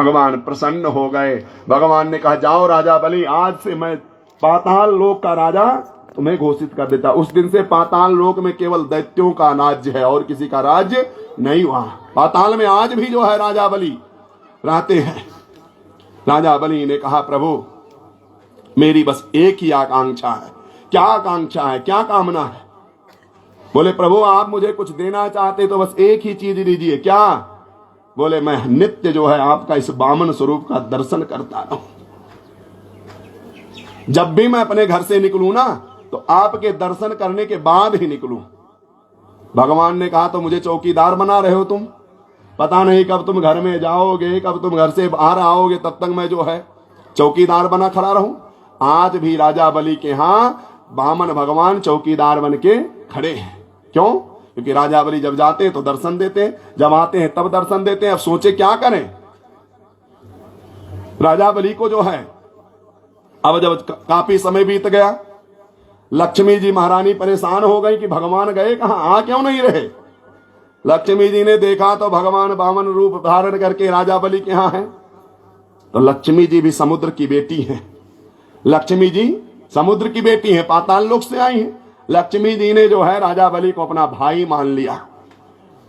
भगवान प्रसन्न हो गए। भगवान ने कहा जाओ राजा बलि, आज से मैं पाताल लोक का राजा तुम्हें घोषित कर देता। उस दिन से पाताल लोक में केवल दैत्यों का राज्य है और किसी का राज्य नहीं हुआ। पाताल में आज भी जो है राजा बलि रहते हैं। राजा बलि ने कहा प्रभु मेरी बस एक ही आकांक्षा है। क्या आकांक्षा है, क्या कामना है? बोले प्रभु आप मुझे कुछ देना चाहते तो बस एक ही चीज दीजिए। क्या? बोले मैं नित्य जो है आपका इस वामन स्वरूप का दर्शन करता रहूं। जब भी मैं अपने घर से निकलूं ना तो आपके दर्शन करने के बाद ही निकलूं। भगवान ने कहा तो मुझे चौकीदार बना रहे हो तुम, पता नहीं कब तुम घर में जाओगे, कब तुम घर से बाहर आओगे, तब तक मैं जो है चौकीदार बना खड़ा रहूं। आज भी राजा बलि के यहां वामन भगवान चौकीदार बन के खड़े हैं। क्यों? क्योंकि राजा बलि जब जाते हैं तो दर्शन देते हैं, जब आते हैं तब दर्शन देते हैं। अब सोचे क्या करें। राजा बलि को जो है अब जब काफी समय बीत गया, लक्ष्मी जी महारानी परेशान हो गई कि भगवान गए कहां, आ क्यों नहीं रहे। लक्ष्मी जी ने देखा तो भगवान वामन रूप धारण करके राजा बलि के यहां है। तो लक्ष्मी जी भी समुद्र की बेटी है। लक्ष्मी जी समुद्र की बेटी है, पाताल लोक से आई है। लक्ष्मी जी ने जो है राजा बलि को अपना भाई मान लिया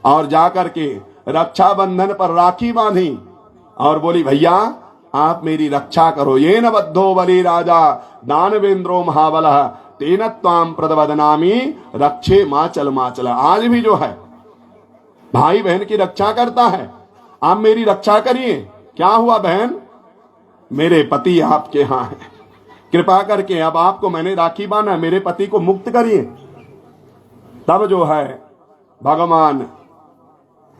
और जाकर के रक्षाबंधन पर राखी बांधी और बोली भैया आप मेरी रक्षा करो। ये न बद्धो बलि राजा दानवेंद्रो महाबल तेन त्वाम प्रदवदनामी रक्षे माचल माचल। आज भी जो है भाई बहन की रक्षा करता है। आप मेरी रक्षा करिए। क्या हुआ बहन? मेरे पति आपके यहां है, कृपा करके अब आपको मैंने राखी बांधा, मेरे पति को मुक्त करिए। तब जो है भगवान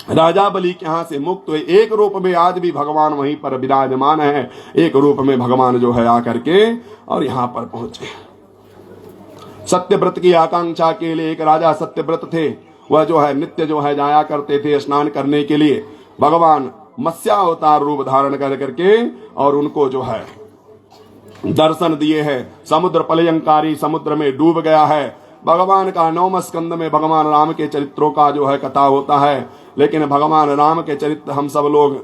राजा बलि के यहां से मुक्त हुए। एक रूप में आज भी भगवान वहीं पर विराजमान है, एक रूप में भगवान जो है आकर के और यहां पर पहुंचे। सत्यव्रत की आकांक्षा के लिए एक राजा सत्यव्रत थे। वह जो है नित्य जो है जाया करते थे स्नान करने के लिए। भगवान मत्स्यावतार रूप धारण कर करके और उनको जो है दर्शन दिए हैं। समुद्र प्रलयंकारी समुद्र में डूब गया है। भगवान का 9वें स्कंद में भगवान राम के चरित्रों का जो है कथा होता है। लेकिन भगवान राम के चरित्र हम सब लोग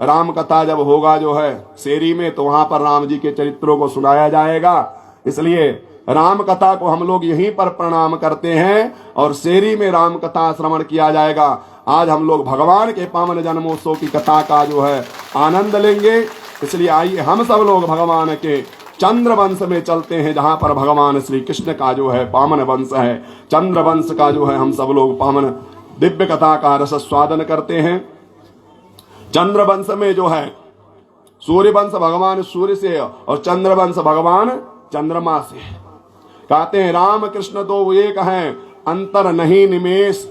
राम कथा जब होगा जो है शेरी में तो वहां पर राम जी के चरित्रों को सुनाया जाएगा। इसलिए राम कथा को हम लोग यहीं पर प्रणाम करते हैं और शेरी में राम कथा श्रवण किया जाएगा। आज हम लोग भगवान के पावन जन्मोत्सव की कथा का जो है आनंद लेंगे। इसलिए आइए हम सब लोग भगवान के चंद्र वंश में चलते हैं, जहां पर भगवान श्री कृष्ण का जो है पावन वंश है। चंद्र वंश का जो है हम सब लोग पावन दिव्य कथा का रस स्वादन करते हैं। चंद्र वंश में जो है सूर्य वंश भगवान सूर्य से और चंद्र वंश भगवान चंद्रमा से। कहते हैं राम कृष्ण तो एक हैं, अंतर नहीं निमेष,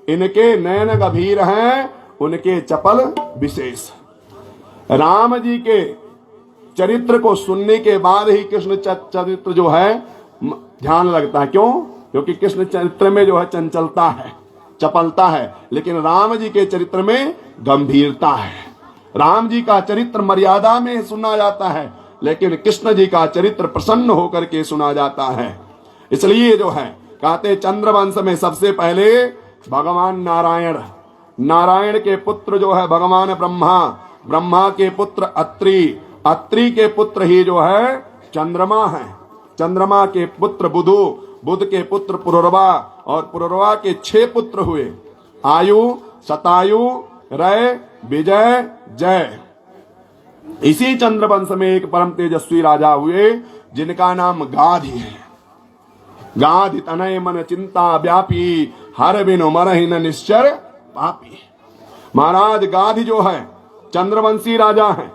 इनके नयन गंभीर हैं, उनके चपल विशेष। राम जी के चरित्र को सुनने के बाद ही कृष्ण चरित्र जो है ध्यान लगता है। क्यों? क्योंकि कृष्ण चरित्र में जो है चंचलता है, चपलता है, लेकिन राम जी के चरित्र में गंभीरता है। राम जी का चरित्र मर्यादा में सुना जाता है, लेकिन कृष्ण जी का चरित्र प्रसन्न होकर के सुना जाता है। इसलिए जो है कहते चंद्रवंश में सबसे पहले भगवान नारायण, नारायण के पुत्र जो है भगवान ब्रह्मा, ब्रह्मा के पुत्र अत्रि, अत्रि के पुत्र ही जो है चंद्रमा है। चंद्रमा के पुत्र बुधु, बुध के पुत्र पुरुरवा और पुरुरवा के 6 पुत्र हुए, आयु, शतायु, रय, विजय, जय। इसी चंद्रवंश में एक परम तेजस्वी राजा हुए जिनका नाम गाधि है। गाधि तनय मन चिंता व्यापी, हर बिनु मरहि न निश्चर पापी। महाराज गाधि जो है चंद्रवंशी राजा है।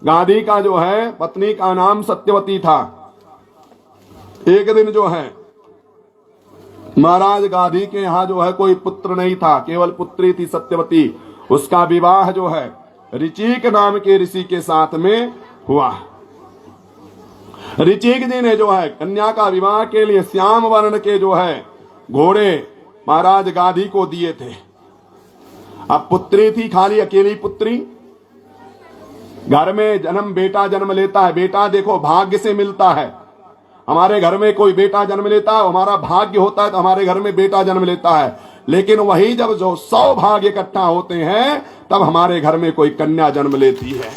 गाधि का जो है पत्नी का नाम सत्यवती था। एक दिन जो है महाराज गाधि के यहाँ जो है कोई पुत्र नहीं था, केवल पुत्री थी सत्यवती। उसका विवाह जो है ऋचिक नाम के ऋषि के साथ में हुआ। ऋचिक जी ने जो है कन्या का विवाह के लिए श्याम वर्ण के जो है घोड़े महाराज गाधि को दिए थे। अब पुत्री थी, खाली अकेली पुत्री। घर में जन्म बेटा जन्म लेता है, बेटा देखो भाग्य से मिलता है। हमारे घर में कोई बेटा जन्म लेता है, हमारा भाग्य होता है तो हमारे घर में बेटा जन्म लेता है। लेकिन वही जब जो 100 भाग इकट्ठा होते हैं तब हमारे घर में कोई कन्या जन्म लेती है।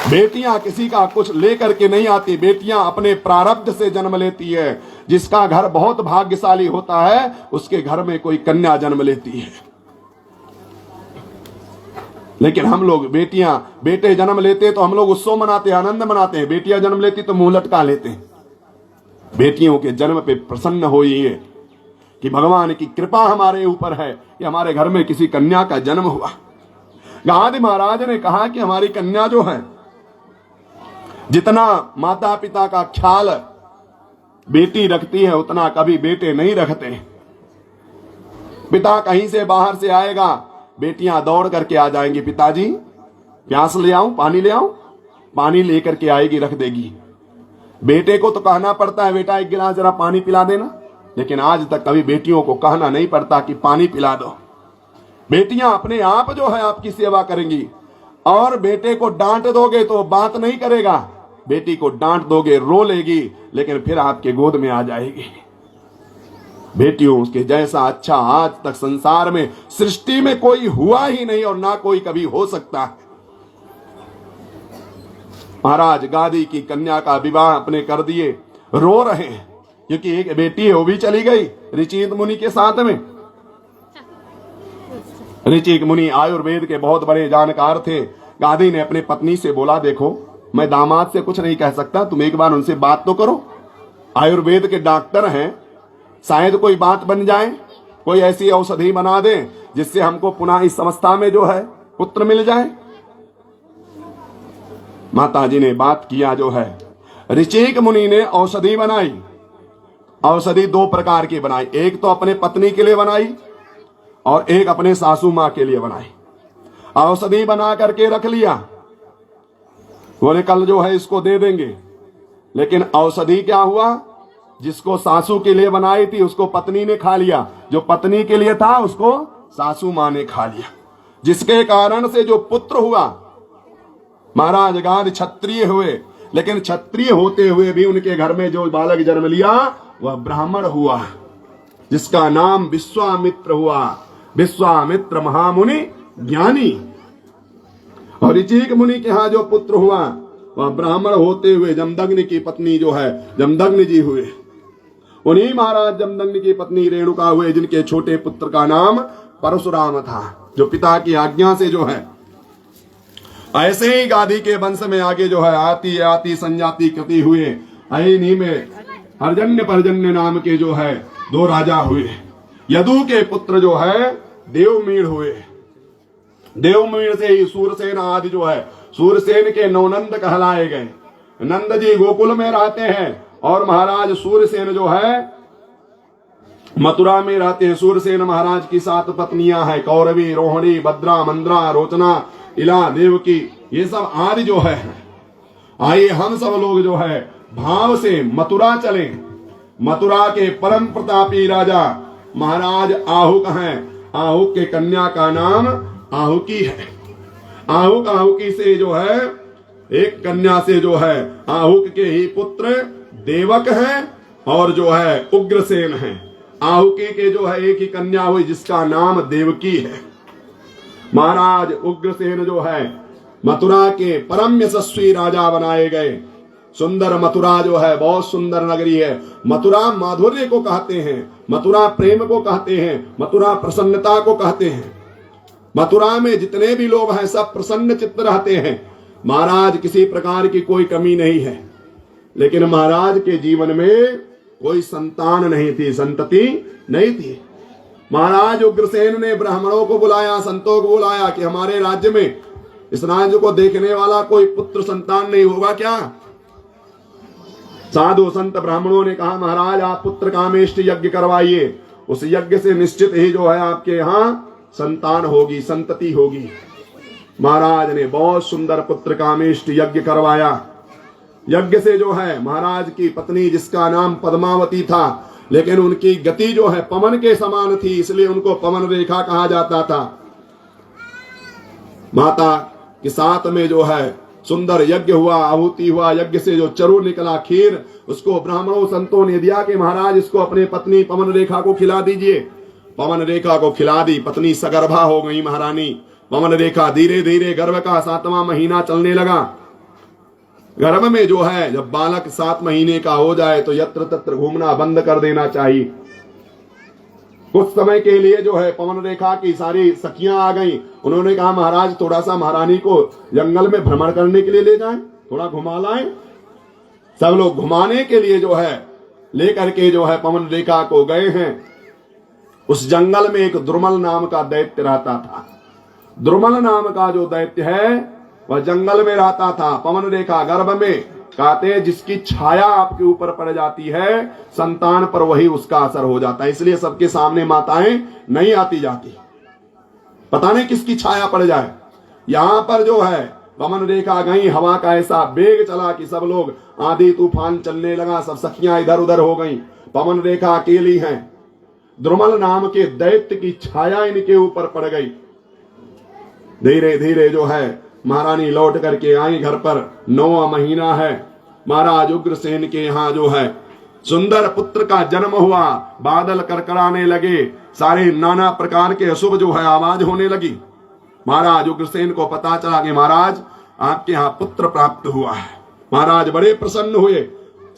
बेटियां किसी का कुछ लेकर के नहीं आती, बेटियां अपने प्रारब्ध से जन्म लेती है। जिसका घर बहुत भाग्यशाली होता है उसके घर में कोई कन्या जन्म लेती है। लेकिन हम लोग बेटे जन्म लेते तो हम लोग उत्सव मनाते, आनंद मनाते हैं। बेटियां जन्म लेती तो मुंह लटका लेते हैं। बेटियों के जन्म पे प्रसन्न होइए कि भगवान की कृपा हमारे ऊपर है कि हमारे घर में किसी कन्या का जन्म हुआ। गांधी महाराज ने कहा कि हमारी कन्या जो है, जितना माता पिता का ख्याल बेटी रखती है उतना कभी बेटे नहीं रखते। पिता कहीं से बाहर से आएगा, बेटियां दौड़ करके आ जाएंगी, पिताजी प्यास ले आऊं, पानी ले आऊं, पानी लेकर के आएगी, रख देगी। बेटे को तो कहना पड़ता है बेटा एक गिलास जरा पानी पिला देना, लेकिन आज तक कभी बेटियों को कहना नहीं पड़ता कि पानी पिला दो। बेटियां अपने आप जो है आपकी सेवा करेंगी। और बेटे को डांट दोगे तो बात नहीं करेगा, बेटी को डांट दोगे रो लेगी, लेकिन फिर आपके गोद में आ जाएगी। बेटियों उसके जैसा अच्छा आज तक संसार में सृष्टि में कोई हुआ ही नहीं और ना कोई कभी हो सकता है। महाराज गादी की कन्या का विवाह अपने कर दिए, रो रहे हैं क्योंकि एक बेटी है वो भी चली गई ऋचिक मुनि के साथ में। ऋचिक मुनि आयुर्वेद के बहुत बड़े जानकार थे। गादी ने अपने पत्नी से बोला, देखो मैं दामाद से कुछ नहीं कह सकता, तुम एक बार उनसे बात तो करो। आयुर्वेद के डॉक्टर हैं, शायद कोई बात बन जाए, कोई ऐसी औषधि बना दे जिससे हमको पुनः इस अवस्था में जो है पुत्र मिल जाए। माता जी ने बात किया जो है, ऋचिक मुनि ने औषधि बनाई। औषधि 2 प्रकार की बनाई, एक तो अपने पत्नी के लिए बनाई और एक अपने सासू मां के लिए बनाई। औषधि बना करके रख लिया, बोले कल जो है इसको दे देंगे। लेकिन औषधि क्या हुआ, जिसको सासू के लिए बनाई थी उसको पत्नी ने खा लिया, जो पत्नी के लिए था उसको सासू मां ने खा लिया, जिसके कारण से जो पुत्र हुआ, महाराज गांधी क्षत्रिय हुए, लेकिन क्षत्रिय होते हुए भी उनके घर में जो बालक जन्म लिया वह ब्राह्मण हुआ, जिसका नाम विश्वामित्र हुआ। विश्वामित्र महामुनि ज्ञानी। और ऋचिक मुनि के यहाँ जो पुत्र हुआ वह ब्राह्मण होते हुए जमदग्नि की पत्नी जो है जमदग्नि जी हुए। उन्हीं महाराज जमदग्नि की पत्नी रेणुका हुए, जिनके छोटे पुत्र का नाम परशुराम था, जो पिता की आज्ञा से जो है। ऐसे ही गादी के वंश में आगे जो है आती आती संजाति कृति हुए। इन्हीं में अर्जन्य पर्जन्य नाम के जो है 2 राजा हुए। यदु के पुत्र जो है देवमीड़ हुए। देवमीड़ से ही सूरसेन आदि जो है, सूरसेन के 9 नंद कहलाए गए। नंद जी गोकुल में रहते हैं और महाराज सूरसेन जो है मथुरा में रहते हैं। सूरसेन महाराज की 7 पत्नियां हैं, कौरवी, रोहिणी, भद्रा, मंद्रा, रोचना, इला, देवकी, ये सब आदि जो है। आइए हम सब लोग जो है भाव से मथुरा चले। मथुरा के परम प्रतापी राजा महाराज आहुक हैं। आहुक के कन्या का नाम आहुकी है। आहुकी से जो है एक कन्या से जो है आहुक के ही पुत्र देवक हैं और जो है उग्रसेन हैं। आहुकी के जो है एक ही कन्या हुई जिसका नाम देवकी है। महाराज उग्रसेन जो है मथुरा के परम यशस्वी राजा बनाए गए। सुंदर मथुरा जो है बहुत सुंदर नगरी है। मथुरा माधुर्य को कहते हैं, मथुरा प्रेम को कहते हैं, मथुरा प्रसन्नता को कहते हैं। मथुरा में जितने भी लोग हैं सब प्रसन्न चित्त रहते हैं। महाराज किसी प्रकार की कोई कमी नहीं है। लेकिन महाराज के जीवन में कोई संतान नहीं थी, संतति नहीं थी। महाराज उग्रसेन ने ब्राह्मणों को बुलाया, संतों को बुलाया कि हमारे राज्य में इस राज्य को देखने वाला कोई पुत्र संतान नहीं होगा क्या? साधु संत ब्राह्मणों ने कहा महाराज आप पुत्र कामेष्टि यज्ञ करवाइए, उस यज्ञ से निश्चित ही जो है आपके यहाँ संतान होगी, संतति होगी। महाराज ने बहुत सुंदर पुत्र कामेष्टि यज्ञ करवाया। यज्ञ से जो है महाराज की पत्नी जिसका नाम पद्मावती था, लेकिन उनकी गति जो है पवन के समान थी, इसलिए उनको पवन रेखा कहा जाता था। माता के साथ में जो है सुंदर यज्ञ हुआ, आहुति हुआ, यज्ञ से जो चरु निकला खीर, उसको ब्राह्मणों संतों ने दिया कि महाराज इसको अपने पत्नी पवन रेखा को खिला दीजिए। पवन रेखा को खिला दी। पत्नी सगर्भा हो गई महारानी। पवन रेखा धीरे धीरे गर्भ का 7वां महीना चलने लगा। गर्भ में जो है जब बालक 7 महीने का हो जाए तो यत्र तत्र घूमना बंद कर देना चाहिए। कुछ समय के लिए जो है पवन रेखा की सारी सखियां आ गई। उन्होंने कहा महाराज थोड़ा सा महारानी को जंगल में भ्रमण करने के लिए ले जाएं, थोड़ा घुमा लाएं। सब लोग घुमाने के लिए जो है लेकर के जो है पवन रेखा को गए हैं। उस जंगल में एक द्रुमल नाम का दैत्य रहता था। द्रुमल नाम का जो दैत्य है वह जंगल में रहता था। पवन रेखा गर्भ में कहते जिसकी छाया आपके ऊपर पड़ जाती है संतान पर वही उसका असर हो जाता है। इसलिए सबके सामने माताएं नहीं आती जाती, पता नहीं किसकी छाया पड़ जाए। यहां पर जो है पवन रेखा गई, हवा का ऐसा वेग चला कि सब लोग आंधी तूफान चलने लगा, सब सखियां इधर उधर हो गई। पवन रेखा अकेली हैं। द्रुमल नाम के दैत्य की छाया इनके ऊपर पड़ गई। धीरे धीरे जो है महारानी लौट करके आई घर पर। 9वां महीना है। महाराज उग्रसेन के यहाँ जो है सुंदर पुत्र का जन्म हुआ। बादल करकराने लगे, सारे नाना प्रकार के अशुभ जो है आवाज होने लगी। महाराज उग्रसेन को पता चला कि महाराज आपके यहाँ पुत्र प्राप्त हुआ है। महाराज बड़े प्रसन्न हुए।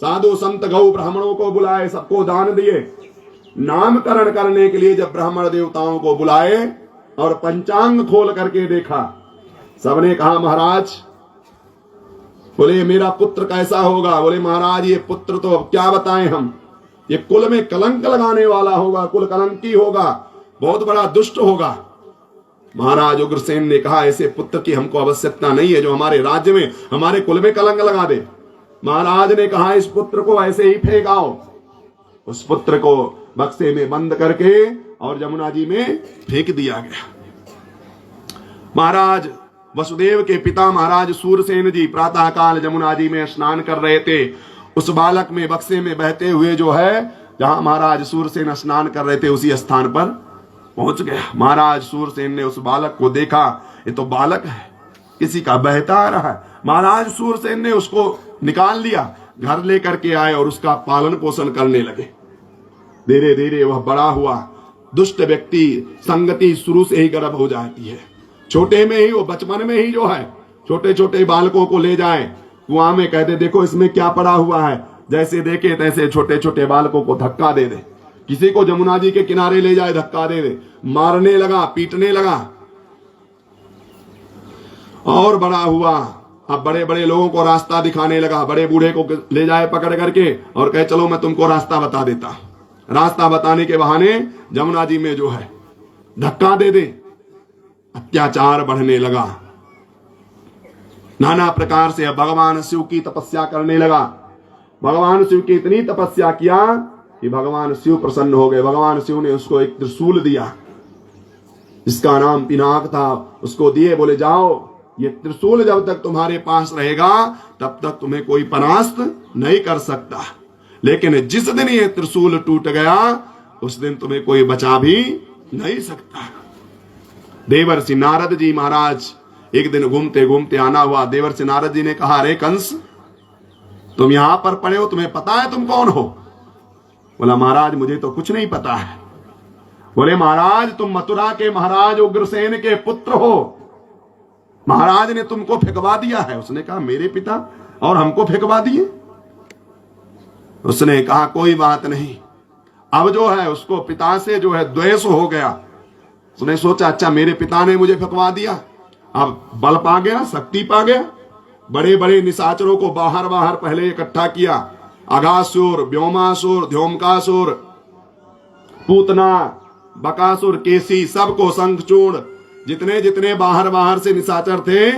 साधु संत गौ ब्राह्मणों को बुलाए, सबको दान दिए। नामकरण करने के लिए जब ब्राह्मण देवताओं को बुलाए और पंचांग खोल करके देखा, सबने कहा महाराज, बोले मेरा पुत्र कैसा होगा? बोले महाराज ये पुत्र तो अब क्या बताएं हम, ये कुल में कलंक लगाने वाला होगा, कुल कलंकी होगा, बहुत बड़ा दुष्ट होगा। महाराज उग्रसेन ने कहा ऐसे पुत्र की हमको आवश्यकता नहीं है जो हमारे राज्य में हमारे कुल में कलंक लगा दे। महाराज ने कहा इस पुत्र को ऐसे ही फेंक आओ। उस पुत्र को बक्से में बंद करके और यमुना जी में फेंक दिया गया। महाराज वसुदेव के पिता महाराज सूरसेन जी प्रातः काल यमुना जी में स्नान कर रहे थे। उस बालक में बक्से में बहते हुए जो है जहां महाराज सूरसेन स्नान कर रहे थे उसी स्थान पर पहुंच गया। महाराज सूरसेन ने उस बालक को देखा, ये तो बालक है, किसी का बहता आ रहा है। महाराज सूरसेन ने उसको निकाल लिया, घर लेकर के आए और उसका पालन पोषण करने लगे। धीरे धीरे वह बड़ा हुआ। दुष्ट व्यक्ति संगति शुरू से ही गर्भ हो जाती है। छोटे में ही वो बचपन में ही जो है छोटे छोटे बालकों को ले जाए कुआं में, कहते देखो इसमें क्या पड़ा हुआ है, जैसे देखे तैसे छोटे छोटे बालकों को धक्का दे दे। किसी को यमुना जी के किनारे ले जाए धक्का दे दे, मारने लगा, पीटने लगा। और बड़ा हुआ, अब बड़े बड़े लोगों को रास्ता दिखाने लगा। बड़े बूढ़े को ले जाए पकड़ करके और कहे चलो मैं तुमको रास्ता बता देता। रास्ता बताने के बहाने यमुना जी में जो है धक्का दे दे। अत्याचार बढ़ने लगा। नाना प्रकार से भगवान शिव की तपस्या करने लगा। भगवान शिव की इतनी तपस्या किया कि भगवान शिव प्रसन्न हो गए। भगवान शिव ने उसको एक त्रिशूल दिया, जिसका नाम पिनाक था, उसको दिए, बोले जाओ ये त्रिशूल जब तक तुम्हारे पास रहेगा तब तक तुम्हें कोई परास्त नहीं कर सकता, लेकिन जिस दिन ये त्रिशूल टूट गया उस दिन तुम्हें कोई बचा भी नहीं सकता। देवर्षि नारद जी महाराज एक दिन घूमते घूमते आना हुआ। देवर्षि नारद जी ने कहा अरे कंस, तुम यहां पर पड़े हो, तुम्हें पता है तुम कौन हो? बोला महाराज मुझे तो कुछ नहीं पता है। बोले महाराज तुम मथुरा के महाराज उग्रसेन के पुत्र हो, महाराज ने तुमको फेंकवा दिया है। उसने कहा मेरे पिता और हमको फेंकवा दिए? उसने कहा कोई बात नहीं। अब जो है उसको पिता से जो है द्वेष हो गया। उसने सोचा अच्छा मेरे पिता ने मुझे फेंकवा दिया, अब बल पा गया, शक्ति पा गया। बड़े बड़े निशाचरों को बाहर बाहर पहले इकट्ठा किया। अघासुर, व्योमासुर, ध्योमकासुर, पूतना, बकासुर, केसी, सबको, शंखचूड़, जितने जितने बाहर बाहर से निशाचर थे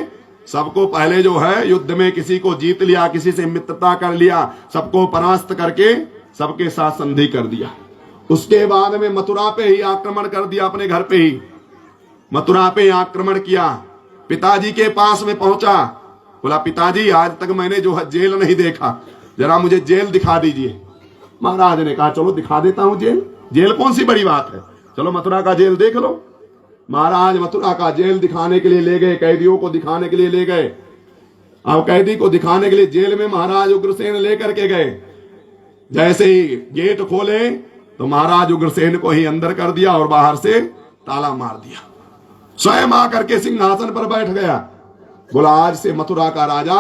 सबको पहले जो है युद्ध में किसी को जीत लिया, किसी से मित्रता कर लिया, सबको परास्त करके सबके साथ संधि कर दिया। उसके बाद में मथुरा पे ही आक्रमण कर दिया, अपने घर पे ही मथुरा पे आक्रमण किया। पिताजी के पास में पहुंचा, बोला पिताजी आज तक मैंने जो है जेल नहीं देखा, जरा मुझे जेल दिखा दीजिए। महाराज ने कहा चलो दिखा देता हूं जेल, जेल कौन सी बड़ी बात है, चलो मथुरा का जेल देख लो। महाराज मथुरा का जेल दिखाने के लिए ले गए, कैदियों को दिखाने के लिए ले गए। अब कैदी को दिखाने के लिए जेल में महाराज उग्रसेन लेकर के गए। जैसे ही गेट खोले तो महाराज उग्रसेन को ही अंदर कर दिया और बाहर से ताला मार दिया। स्वयं आकर के सिंहासन पर बैठ गया। बोला आज से मथुरा का राजा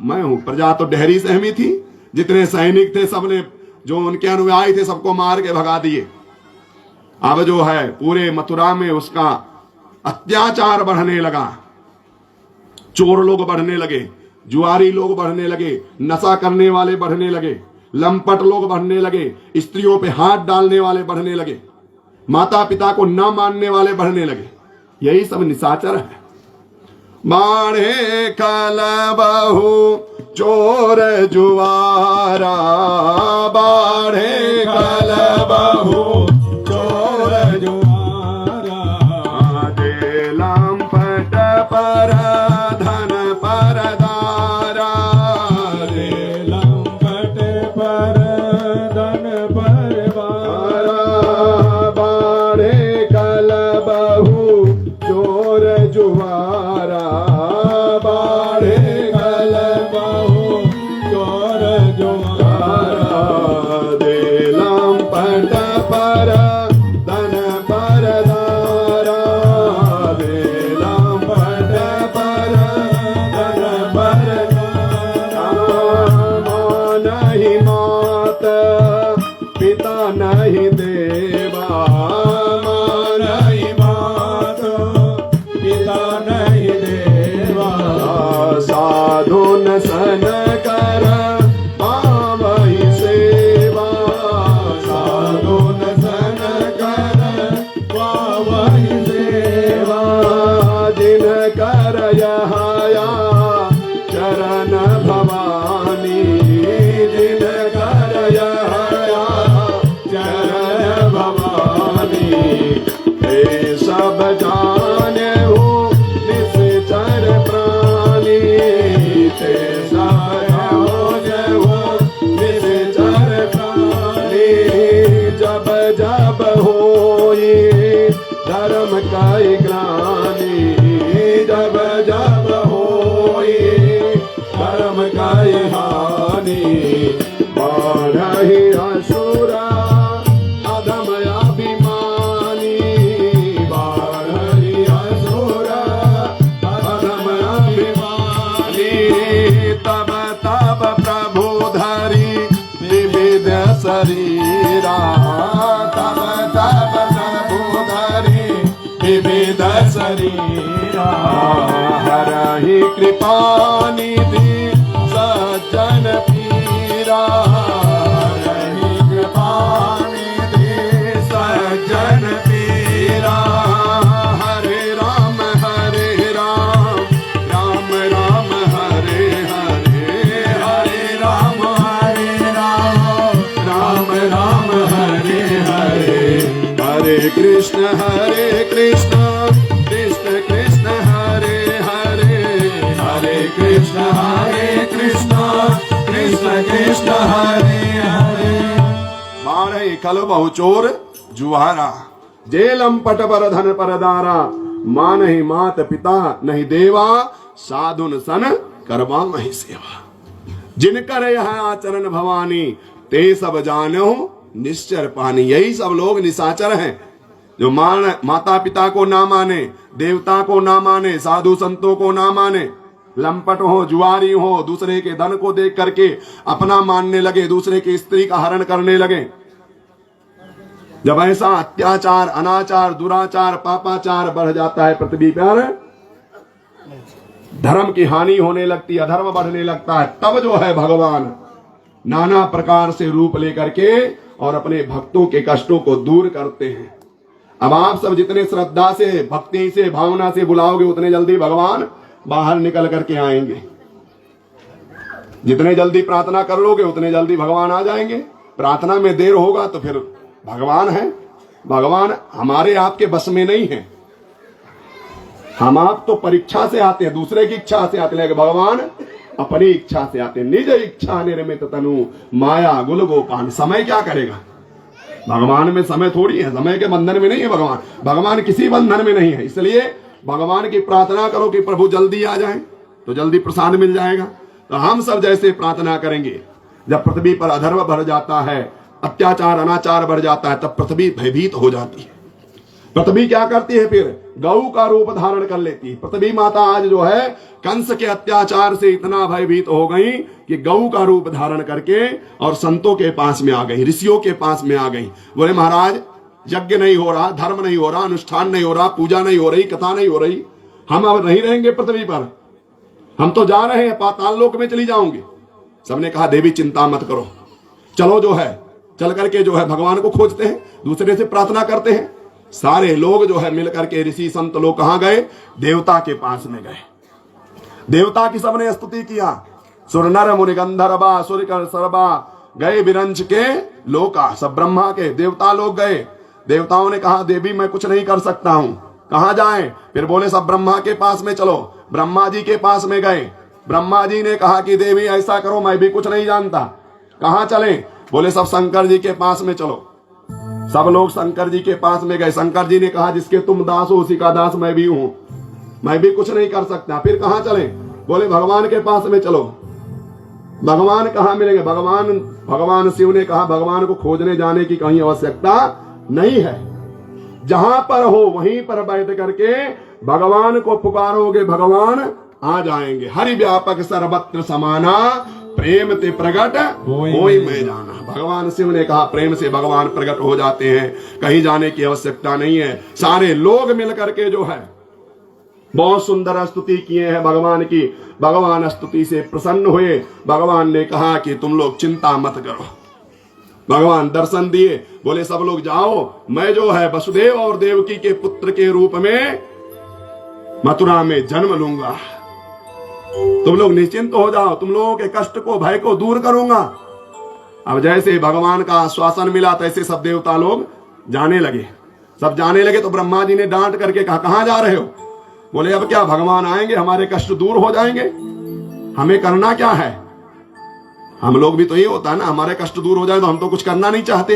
मैं हूं। प्रजा तो डहरी सहमी थी, जितने सैनिक थे सबने, जो उनके अनुयायी थे, सबको मार के भगा दिए। अब जो है पूरे मथुरा में उसका अत्याचार बढ़ने लगा। चोर लोग बढ़ने लगे, जुआरी लोग बढ़ने लगे, नशा करने वाले बढ़ने लगे, लंपट लोग बढ़ने लगे, स्त्रियों पे हाथ डालने वाले बढ़ने लगे, माता पिता को न मानने वाले बढ़ने लगे। यही सब निशाचर है। बाढ़े कल बहु चोर जुआरा, बाढ़े कल बहु चोर जुआरा, दे लंपट पर धन पर दारा, दे लंपट पर धन पर दारा, बाढ़े कल बहु चोर जुआरा, बाढ़े कल बहु चोर जुआरा, दे लंपट पर धन पर दारा, दे लंपट पर धन पर दारा, मां नहीं मात पिता नहीं देवा, मां नहीं मात पिता नहीं देवा, साधु न सन कर पावहि सेवा, साधु न सन कर पावहि सेवा, जिन कर यहाया चरण भवानी, जिन कर यहाया चरण भवानी, हे सब जाने हो निश्चर प्राणी, ते सब जाने हो निश्चर प्राणी, जब जब होई धर्म काई ग्लानि, जब जब होई धर्म काई हानि, बाढ़हि असुरा अधम अभिमानी, बाढ़हि असुरा अधम अभिमानी, तब तब प्रभु धरि विविध शरीरा, तब तब प्रभु धरि विविध शरीरा, हरहि कृपा निधि सज्जन पीरा, हरहि कृपा निधि सज्जन पीरा, हरे राम राम राम हरे हरे, हरे राम राम राम हरे हरे, हरे कृष्ण कृष्ण कृष्ण हरे हरे, हरे कृष्ण कृष्ण कृष्ण हरे हरे, बाढ़े कल बहु चोर जुआरा, जेलम पट पर धन पर दारा, मां नहीं मात पिता नहीं देवा, साधुन सन करवा मही सेवा, जिनकर यह आचरण भवानी, ते सब जानो निश्चर पानी। यही सब लोग निशाचर हैं, जो माता पिता को ना माने, देवता को ना माने, साधु संतों को ना माने, लंपट हो, जुआरी हो, दूसरे के धन को देख करके अपना मानने लगे, दूसरे की स्त्री का हरण करने लगे। जब ऐसा अत्याचार, अनाचार, दुराचार, पापाचार बढ़ जाता है पृथ्वी पर, धर्म की हानि होने लगती है, अधर्म बढ़ने लगता है, तब जो है भगवान नाना प्रकार से रूप लेकर के और अपने भक्तों के कष्टों को दूर करते हैं। अब आप सब जितने श्रद्धा से, भक्ति से, भावना से बुलाओगे, उतने जल्दी भगवान बाहर निकल करके आएंगे। जितने जल्दी प्रार्थना कर लोगे उतने जल्दी भगवान आ जाएंगे। प्रार्थना में देर होगा तो फिर भगवान है, भगवान हमारे आपके बस में नहीं है। हम आप तो परीक्षा से आते हैं, दूसरे की इच्छा से आते हैं, लेकिन भगवान अपनी इच्छा से आते हैं। निज इच्छा निर्मित तनु माया गुल गोपान। समय क्या करेगा? भगवान में समय थोड़ी है, समय के बंधन में नहीं है भगवान। भगवान किसी बंधन में नहीं है, इसलिए भगवान की प्रार्थना करो कि प्रभु जल्दी आ जाए। तो जल्दी प्रसाद मिल जाएगा। तो हम सब जैसे प्रार्थना करेंगे, जब पृथ्वी पर अधर्म बढ़ जाता है, अत्याचार अनाचार बढ़ जाता है, तब पृथ्वी भयभीत हो जाती है। पृथ्वी क्या करती है? फिर गौ का रूप धारण कर लेती है। पृथ्वी माता आज जो है कंस के अत्याचार से इतना भयभीत हो गई कि गौ का रूप धारण करके और संतों के पास में आ गई, ऋषियों के पास में आ गई। बोले महाराज यज्ञ नहीं हो रहा, धर्म नहीं हो रहा, अनुष्ठान नहीं हो रहा, पूजा नहीं हो रही, कथा नहीं हो रही, हम अब नहीं रहेंगे पृथ्वी पर, हम तो जा रहे हैं, पाताल लोक में चली जाऊंगी। सबने कहा देवी चिंता मत करो, चलो जो है चल करके जो है भगवान को खोजते हैं, दूसरे से प्रार्थना करते हैं। सारे लोग जो है मिलकर के ऋषि संत लोग कहां गए? देवता के पास में गए। देवता की सबने स्तुति किया। सुर नर मुनि गंधर्वा सुरकर सर्वा गए विरंच के लोका, सब ब्रह्मा के देवता लोग गए। देवताओं ने कहा देवी मैं कुछ नहीं कर सकता हूं, कहां जाएं? फिर बोले सब ब्रह्मा के पास में चलो। ब्रह्मा जी के पास में गए। ब्रह्मा जी ने कहा कि देवी ऐसा करो, मैं भी कुछ नहीं जानता, कहां चले? बोले सब शंकर जी के पास में चलो। सब लोग शंकर जी के पास में गए। शंकर जी ने कहा जिसके तुम दास हो उसी का दास मैं भी हूं, मैं भी कुछ नहीं कर सकता। फिर कहां चले? बोले भगवान के पास में चलो। भगवान कहां मिलेंगे? भगवान शिव ने कहा भगवान को खोजने जाने की कहीं आवश्यकता नहीं है, जहां पर हो वहीं पर बैठ करके भगवान को पुकारोगे, भगवान आ जाएंगे। हरि व्यापक सर्वत्र समाना प्रेम ते प्रगट होई मैं जाना। भगवान शिव ने कहा प्रेम से भगवान प्रकट हो जाते हैं, कहीं जाने की आवश्यकता नहीं है। सारे लोग मिलकर के जो है बहुत सुंदर स्तुति किए हैं भगवान की। भगवान स्तुति से प्रसन्न हुए। भगवान ने कहा कि तुम लोग चिंता मत करो। भगवान दर्शन दिए, बोले सब लोग जाओ, मैं जो है वसुदेव और देवकी के पुत्र के रूप में मथुरा में जन्म लूंगा। तुम लोग निश्चिंत हो जाओ, तुम लोगों के कष्ट को भय को दूर करूंगा। अब जैसे भगवान का आश्वासन मिला तैसे सब देवता लोग जाने लगे। सब जाने लगे तो ब्रह्मा जी ने डांट करके कहा कहां जा रहे हो? बोले अब क्या भगवान आएंगे, हमारे कष्ट दूर हो जाएंगे, हमें करना क्या है? हम लोग भी तो ये होता है ना, हमारे कष्ट दूर हो जाए तो हम तो कुछ करना नहीं चाहते।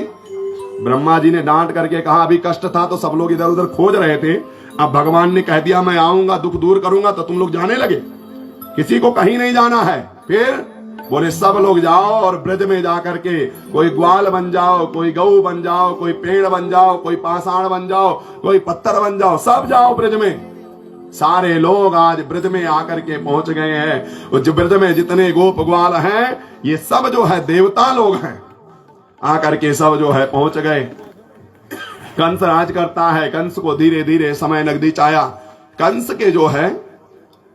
ब्रह्मा जी ने डांट करके कहा अभी कष्ट था तो सब लोग इधर उधर खोज रहे थे, अब भगवान ने कह दिया मैं आऊंगा दुख दूर करूंगा, तो तुम लोग जाने लगे। किसी को कहीं नहीं जाना है। फिर बोले सब लोग जाओ और ब्रज में जाकर के कोई ग्वाल बन जाओ, कोई गऊ बन जाओ, कोई पेड़ बन जाओ, कोई पाषाण बन जाओ, कोई पत्थर बन जाओ, सब जाओ ब्रज में। सारे लोग आज ब्रज में आकर के पहुंच गए हैं। उस ब्रज में जितने गोप ग्वाल हैं ये सब जो है देवता लोग हैं, आकर के सब जो है पहुंच गए। कंस राज करता है। कंस को धीरे धीरे समय नगदी चाया। कंस के जो है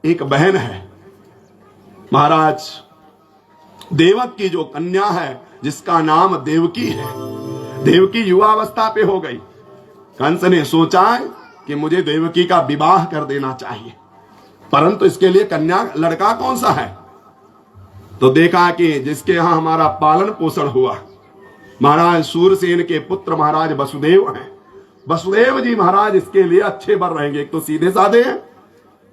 एक बहन है महाराज देवक की जो कन्या है जिसका नाम देवकी है। देवकी युवावस्था पे हो गई। कंस ने सोचा कि मुझे देवकी का विवाह कर देना चाहिए, परंतु इसके लिए कन्या लड़का कौन सा है? तो देखा कि जिसके यहां हमारा पालन पोषण हुआ महाराज सूरसेन के पुत्र महाराज वसुदेव हैं। वसुदेव जी महाराज इसके लिए अच्छे वर रहेंगे। एक तो सीधे साधे हैं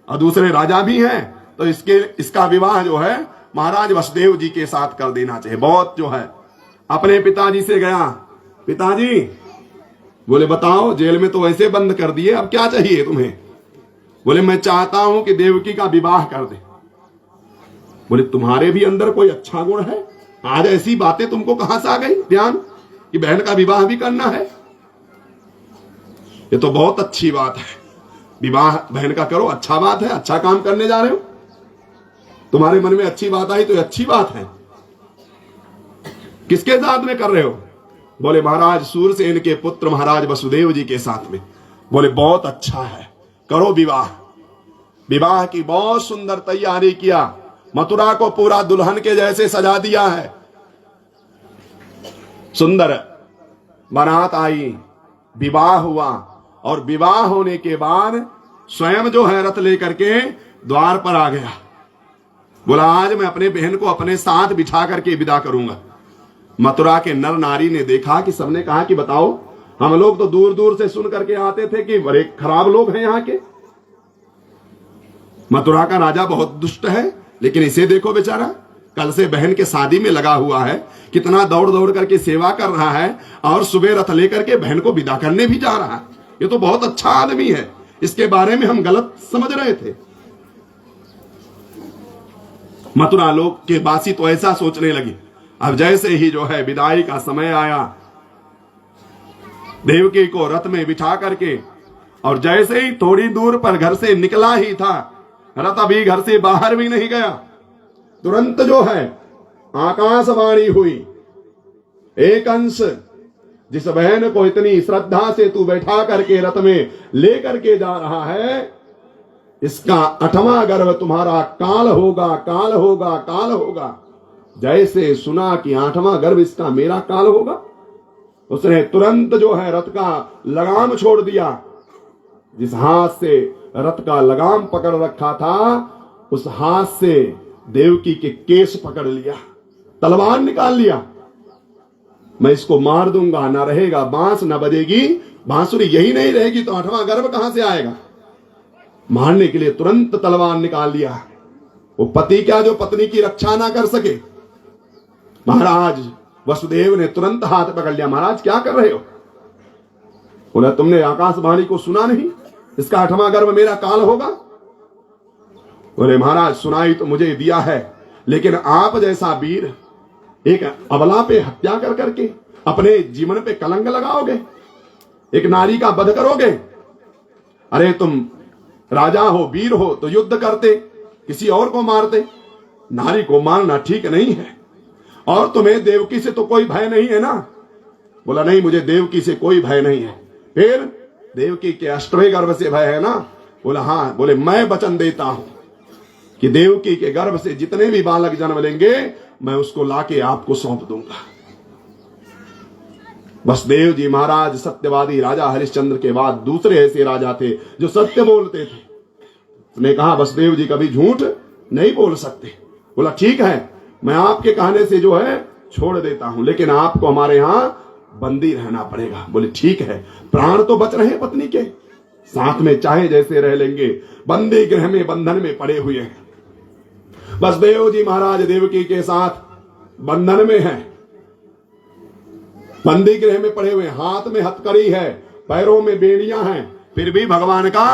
और दूसरे राजा भी हैं, तो इसका विवाह जो है महाराज वसुदेव जी के साथ कर देना चाहिए। बहुत जो है अपने पिताजी से गया, पिताजी बोले बताओ जेल में तो वैसे बंद कर दिए, अब क्या चाहिए तुम्हें? बोले मैं चाहता हूं कि देवकी का विवाह कर दे। बोले तुम्हारे भी अंदर कोई अच्छा गुण है? आज ऐसी बातें तुमको कहां से आ गई ध्यान कि बहन का विवाह भी करना है? ये तो बहुत अच्छी बात है, विवाह बहन का करो, अच्छा बात है, अच्छा काम करने जा रहे हो। तुम्हारे मन में अच्छी बात आई तो अच्छी बात है। किसके साथ में कर रहे हो? बोले महाराज सूरसेन के पुत्र महाराज वसुदेव जी के साथ में। बोले बहुत अच्छा है, करो विवाह। विवाह की बहुत सुंदर तैयारी किया। मथुरा को पूरा दुल्हन के जैसे सजा दिया है। सुंदर बारात आई, विवाह हुआ और विवाह होने के बाद स्वयं जो है रथ लेकर के द्वार पर आ गया। बोला आज मैं अपने बहन को अपने साथ बिठा करके विदा करूंगा। मथुरा के नर नारी ने देखा कि सबने कहा कि बताओ, हम लोग तो दूर दूर से सुन करके आते थे कि बड़े खराब लोग हैं यहाँ के, मथुरा का राजा बहुत दुष्ट है, लेकिन इसे देखो बेचारा कल से बहन के शादी में लगा हुआ है, कितना दौड़ दौड़ करके सेवा कर रहा है और सुबह रथ लेकर के बहन को विदा करने भी जा रहा है। ये तो बहुत अच्छा आदमी है, इसके बारे में हम गलत समझ रहे थे। मथुरा लोक के वासी तो ऐसा सोचने लगे। अब जैसे ही जो है विदाई का समय आया, देवकी को रथ में बिठा करके, और जैसे ही थोड़ी दूर पर घर से निकला ही था, रथ अभी घर से बाहर भी नहीं गया, तुरंत जो है आकाशवाणी हुई, एक अंश जिस बहन को इतनी श्रद्धा से तू बैठा करके रथ में लेकर के जा रहा है, इसका 8वां गर्भ तुम्हारा काल होगा, काल होगा, काल होगा। जैसे सुना कि 8वां गर्भ इसका मेरा काल होगा, उसने तुरंत जो है रथ का लगाम छोड़ दिया। जिस हाथ से रथ का लगाम पकड़ रखा था, उस हाथ से देवकी के केस पकड़ लिया, तलवार निकाल लिया। मैं इसको मार दूंगा, ना रहेगा बांस, ना बजेगी बांसुरी, यही नहीं रहेगी तो 8वां गर्भ कहां से आएगा। मारने के लिए तुरंत तलवार निकाल लिया। वो पति क्या जो पत्नी की रक्षा ना कर सके। महाराज वसुदेव ने तुरंत हाथ पकड़ लिया। महाराज क्या कर रहे हो? बोला तुमने आकाशवाणी को सुना नहीं, इसका 8वां गर्भ मेरा काल होगा। बोले महाराज सुनाई तो मुझे दिया है, लेकिन आप जैसा वीर एक अबला पे हत्या कर करके अपने जीवन पे कलंक लगाओगे, एक नारी का वध करोगे। अरे तुम राजा हो, वीर हो तो युद्ध करते, किसी और को मारते। नारी को मारना ठीक नहीं है। और तुम्हें देवकी से तो कोई भय नहीं है ना? बोला नहीं, मुझे देवकी से कोई भय नहीं है। फिर देवकी के 8वें गर्भ से भय है ना? बोला हाँ। बोले मैं वचन देता हूं कि देवकी के गर्भ से जितने भी बालक जन्म लेंगे, मैं उसको लाके आपको सौंप दूंगा। वसुदेव जी महाराज सत्यवादी राजा हरिश्चंद्र के बाद दूसरे ऐसे राजा थे जो सत्य बोलते थे। उसने कहा वसुदेव जी कभी झूठ नहीं बोल सकते। बोला ठीक है, मैं आपके कहने से जो है छोड़ देता हूं, लेकिन आपको हमारे यहां बंदी रहना पड़ेगा। बोले ठीक है, प्राण तो बच रहे हैं पत्नी के, साथ में चाहे जैसे रह लेंगे, बंदी गृह में बंधन में पड़े हुए हैं। वसुदेव जी महाराज देवकी के साथ बंधन में हैं, बंदी गृह में पड़े हुए, हाथ में हथकड़ी है, पैरों में बेड़ियां हैं, फिर भी भगवान का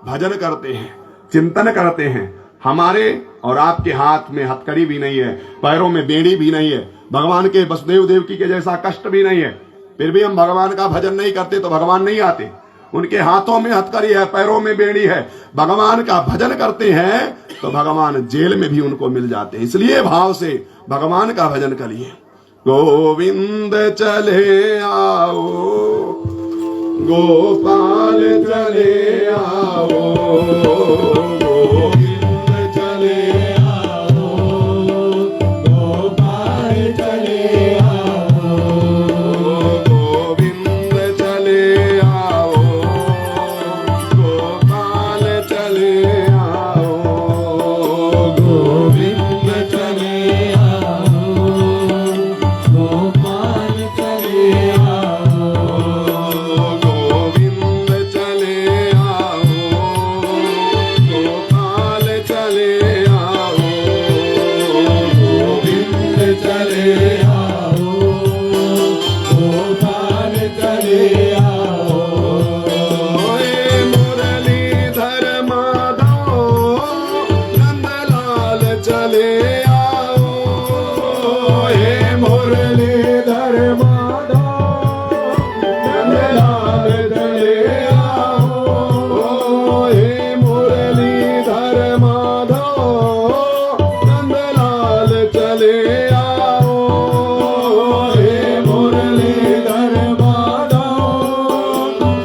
भजन करते हैं, चिंतन करते हैं। हमारे और आपके हाथ में हथकड़ी भी नहीं है, पैरों में बेड़ी भी नहीं है, भगवान के वसुदेव देवकी के जैसा कष्ट भी नहीं है, फिर भी हम भगवान का भजन नहीं करते तो भगवान नहीं आते। उनके हाथों में हथकड़ी है, पैरों में बेड़ी है, भगवान का भजन करते हैं तो भगवान जेल में भी उनको मिल जाते हैं। इसलिए भाव से भगवान का भजन करिए। गोविंद चले आओ, गोपाल चले आओ, गोविंद चले आओ, गोपाल चले आओ, गोविंद चले आओ, गोपाल चले आओ, गोविंद चले आओ, गोपाल चले आओ, गोविंद चले आओ, गोपाल चले आओ, गोविंद चले आओ, गोपाल चले आओ। हे मुरलीधर माधव नंदलाल चले आओ, हे मुरलीधर माधव नंदलाल चले आओ, हे मुरलीधर माधव नंदलाल चले आओ, हे मुरलीधर माधव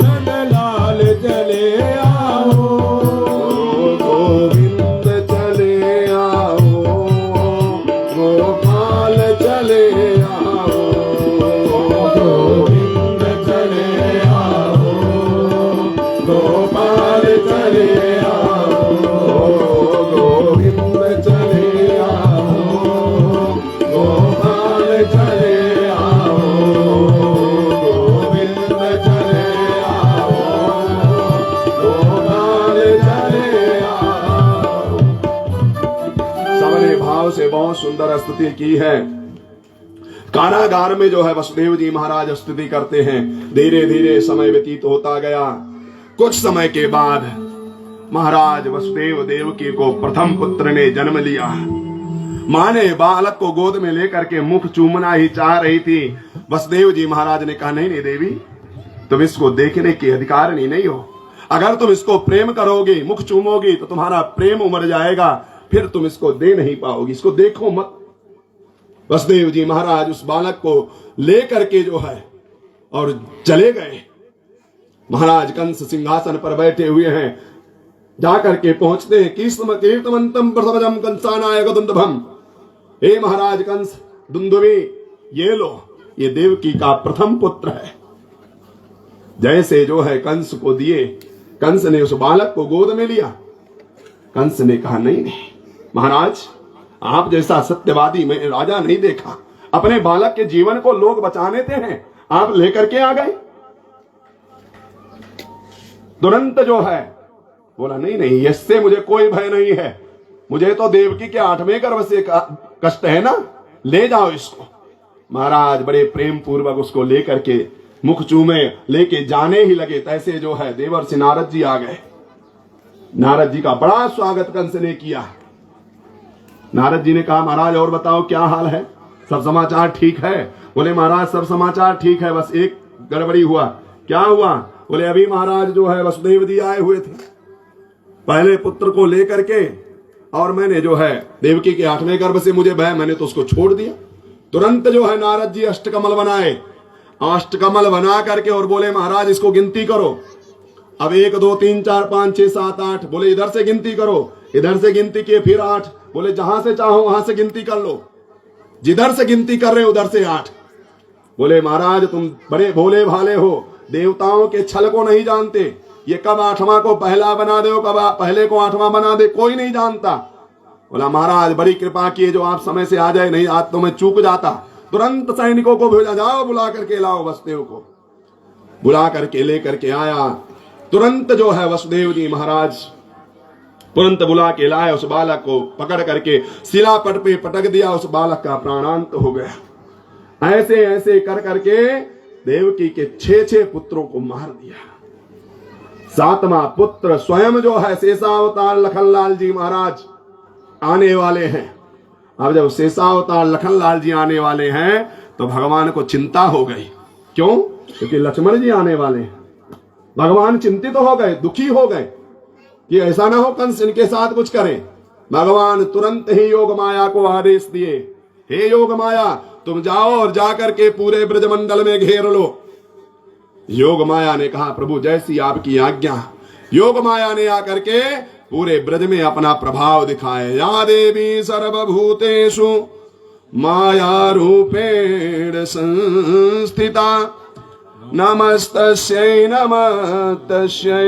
नंदलाल चले आओ, गोविंद चले आओ, गोपाल चले आओ, गोविंद चले आओ, गोपाल चले आओ, गोविंद चले आओ, गोपाल चले आओ, गोविंद चले आओ, गोपाल चले आओ। सबने भाव से बहुत सुंदर स्तुति की है। कारागार में जो है वसुदेव जी महाराज स्तुति करते हैं। धीरे धीरे समय व्यतीत होता गया। कुछ समय के बाद महाराज वसुदेव देवकी को प्रथम पुत्र ने जन्म लिया। मां ने बालक को गोद में लेकर के मुख चूमना ही चाह रही थी। वसुदेव जी महाराज ने कहा, नहीं नहीं देवी, तुम इसको देखने के अधिकारिणी नहीं हो। अगर तुम इसको प्रेम करोगी, मुख चूमोगी, तो तुम्हारा प्रेम उमड़ जाएगा, फिर तुम इसको दे नहीं पाओगी, इसको देखो मत। वसुदेव जी महाराज उस बालक को लेकर के जो है और चले गए। महाराज कंस सिंहासन पर बैठे हुए हैं, जाकर के पहुंचते हैं। कीर्तमंतम प्रसवजम कंसानायक दुंदुभम, हे महाराज कंस दुंदुभी, ये लो, ये देवकी का प्रथम पुत्र है। जैसे जो है कंस को दिए, कंस ने उस बालक को गोद में लिया। कंस ने कहा, नहीं नहीं महाराज, आप जैसा सत्यवादी मैं राजा नहीं देखा। अपने बालक के जीवन को लोग बचाने थे हैं, आप लेकर के आ गए। तुरंत जो है बोला, नहीं नहीं, इससे मुझे कोई भय नहीं है, मुझे तो देवकी के 8वें गर्भ से कष्ट है ना, ले जाओ इसको। महाराज बड़े प्रेम पूर्वक उसको लेकर के मुख चूमे लेके जाने ही लगे, तैसे जो है देवर्षि नारद जी आ गए। नारद जी का बड़ा स्वागत कंस ने किया। नारद जी ने कहा, महाराज और बताओ क्या हाल है, सब समाचार ठीक है? बोले महाराज सब समाचार ठीक है, बस एक गड़बड़ी हुआ। क्या हुआ? बोले अभी महाराज जो है वसुदेव जी आए हुए थे पहले पुत्र को लेकर के, और मैंने जो है देवकी के 8वें गर्भ से मुझे भय, मैंने तो उसको छोड़ दिया। तुरंत जो है नारद जी अष्टकमल बनाए, अष्टकमल बना करके और बोले महाराज इसको गिनती करो। अब 1 2 3 4 5 6 7 8, बोले इधर से गिनती करो, इधर से गिनती किए, फिर 8, बोले जहां से चाहो वहां से गिनती कर लो, जिधर से गिनती कर रहे हो उधर से 8। बोले महाराज तुम बड़े भोले भाले हो, देवताओं के छल को नहीं जानते, ये कब 8वां को पहला बना दे, कब पहले को 8वां बना दे, कोई नहीं जानता। बोला महाराज बड़ी कृपा किए जो आप समय से आ जाए, नहीं आज तो मैं चूक जाता। तुरंत सैनिकों को भेजा, जाओ बुला करके लाओ वसुदेव को। बुला करके लेकर के आया, तुरंत जो है वसुदेव जी महाराज तुरंत बुला के लाए, उस बालक को पकड़ करके शिलापट पे पटक दिया, उस बालक का प्राणांत हो गया। ऐसे ऐसे कर करके देवकी के 6 पुत्रों को मार दिया। 7वां पुत्र स्वयं जो है शेषावतार लखनलाल जी महाराज आने वाले हैं। अब जब शेषावतार लखनलाल जी आने वाले हैं तो भगवान को चिंता हो गई। क्यों? क्योंकि लक्ष्मण जी आने वाले हैं। भगवान चिंतित हो गए, दुखी हो गए कि ऐसा ना हो कंस इनके साथ कुछ करे। भगवान तुरंत ही योग माया को आदेश दिए, हे योग माया तुम जाओ और जाकर के पूरे ब्रजमंडल में घेर लो। योग माया ने कहा प्रभु जैसी आपकी आज्ञा। योग माया ने आकर के पूरे ब्रज में अपना प्रभाव दिखाए। या देवी सर्वभूतेषु माया रूपेण संस्थिता नमस्तस्यै नमस्तस्यै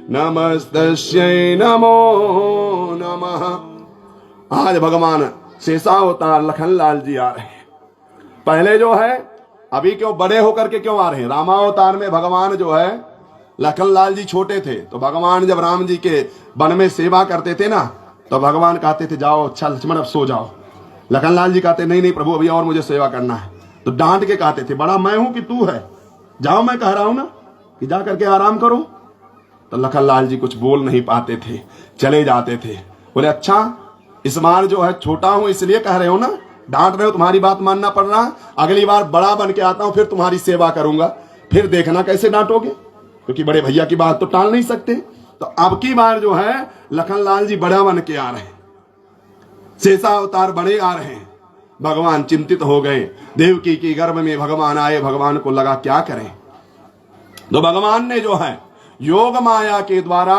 नमस्तस्यै नमो नमः। आज भगवान शेषावतार लखनलाल जी आ रहे हैं। पहले जो है अभी क्यों बड़े होकर के क्यों आ रहे हैं? रामावतार में भगवान जो है लखनलाल जी छोटे थे, तो भगवान जब राम जी के वन में सेवा करते थे ना, तो भगवान कहते थे जाओ अच्छा लक्ष्मण अब सो जाओ। लखनलाल जी कहते नहीं नहीं प्रभु अभी और मुझे सेवा करना है। तो डांट के कहते थे बड़ा मैं हूं कि तू है, जाओ मैं कह रहा हूं ना कि जा करके आराम करो। तो लखनलाल जी कुछ बोल नहीं पाते थे, चले जाते थे। बोले अच्छा इस बार जो है छोटा हूं इसलिए कह रहे हो ना, डांट रहे हो, तुम्हारी बात मानना पड़ रहा, अगली बार बड़ा बन के आता हूं फिर तुम्हारी सेवा करूंगा, फिर देखना कैसे डांटोगे, क्योंकि बड़े भैया की बात तो टाल नहीं सकते। तो अब की बार जो है लखनलाल जी बड़ा बन के आ रहे हैं, शेषावतार बड़े आ रहे हैं। भगवान चिंतित हो गए। देवकी की गर्भ में भगवान आए, भगवान को लगा क्या करें। तो भगवान ने जो है योग माया के द्वारा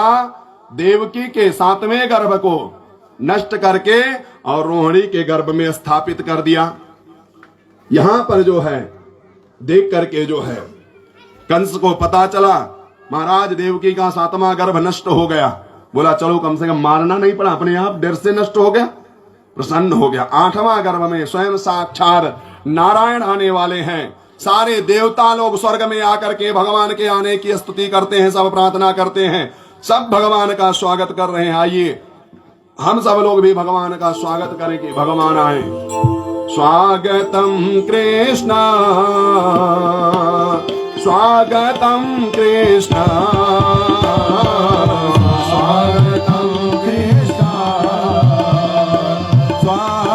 देवकी के 7वें गर्भ को नष्ट करके और रोहिणी के गर्भ में स्थापित कर दिया। यहां पर जो है देख करके जो है कंस को पता चला महाराज देवकी का 7वां गर्भ नष्ट हो गया। बोला चलो कम से कम मारना नहीं पड़ा, अपने आप डर से नष्ट हो गया, प्रसन्न हो गया। 8वां गर्भ में स्वयं साक्षात नारायण आने वाले हैं। सारे देवता लोग स्वर्ग में आकर के भगवान के आने की स्तुति करते हैं, सब प्रार्थना करते हैं, सब भगवान का स्वागत कर रहे हैं। आइए हम सब लोग भी भगवान का स्वागत करें कि भगवान आए। स्वागतम कृष्ण स्वागतम कृष्ण स्वागतम कृष्ण स्वागतम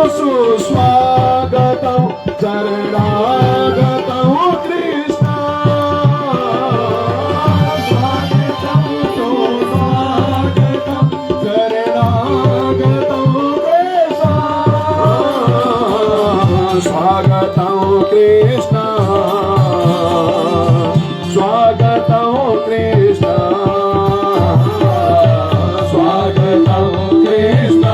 सुस्वागतं शरणागतं कृष्ण स्वागतं सुस्वागतं शरणागतं कृष्ण स्वागतं कृष्ण स्वागतं कृष्ण स्वागतं कृष्ण